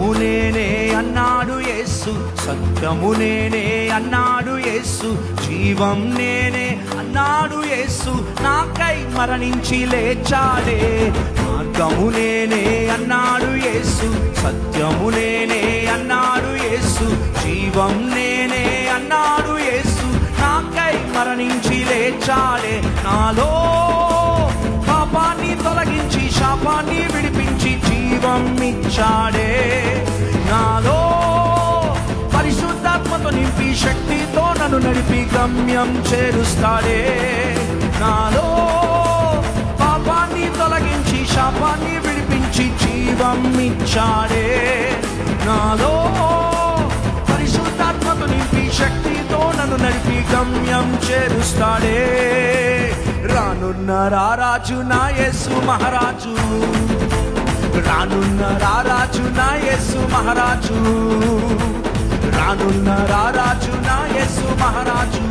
మార్గము నేనే అన్నాడు యేసు, సత్యము నేనే అన్నాడు యేసు, జీవం నేనే అన్నాడు యేసు, నాకై మరణించి లేచాడే. మార్గము నేనే అన్నాడు యేసు, సత్యము నేనే అన్నాడు యేసు, జీవం నేనే అన్నాడు యేసు, నాకై మరణించి లేచాడే. నాలో పాపాన్ని తొలగించి శాపాన్ని విడిపించి జీవం ఇచ్చాడే. నాలో పరిశుద్ధాత్మతో నింపి శక్తితో నన్ను నడిపి గమ్యం చేరుస్తాడే. నాలో పాపాన్ని తొలగించి శాపాన్ని విడిపించి జీవం ఇచ్చాడే. నాలో పరిశుద్ధాత్మతో నింపి శక్తితో నన్ను నడిపి గమ్యం చేరుస్తాడే. రానున్న రారాజు నా యేసు మహారాజు, రానున్న రారాజు నా యేసు మహారాజు, రానున్న రారాజు నా యేసు మహారాజు.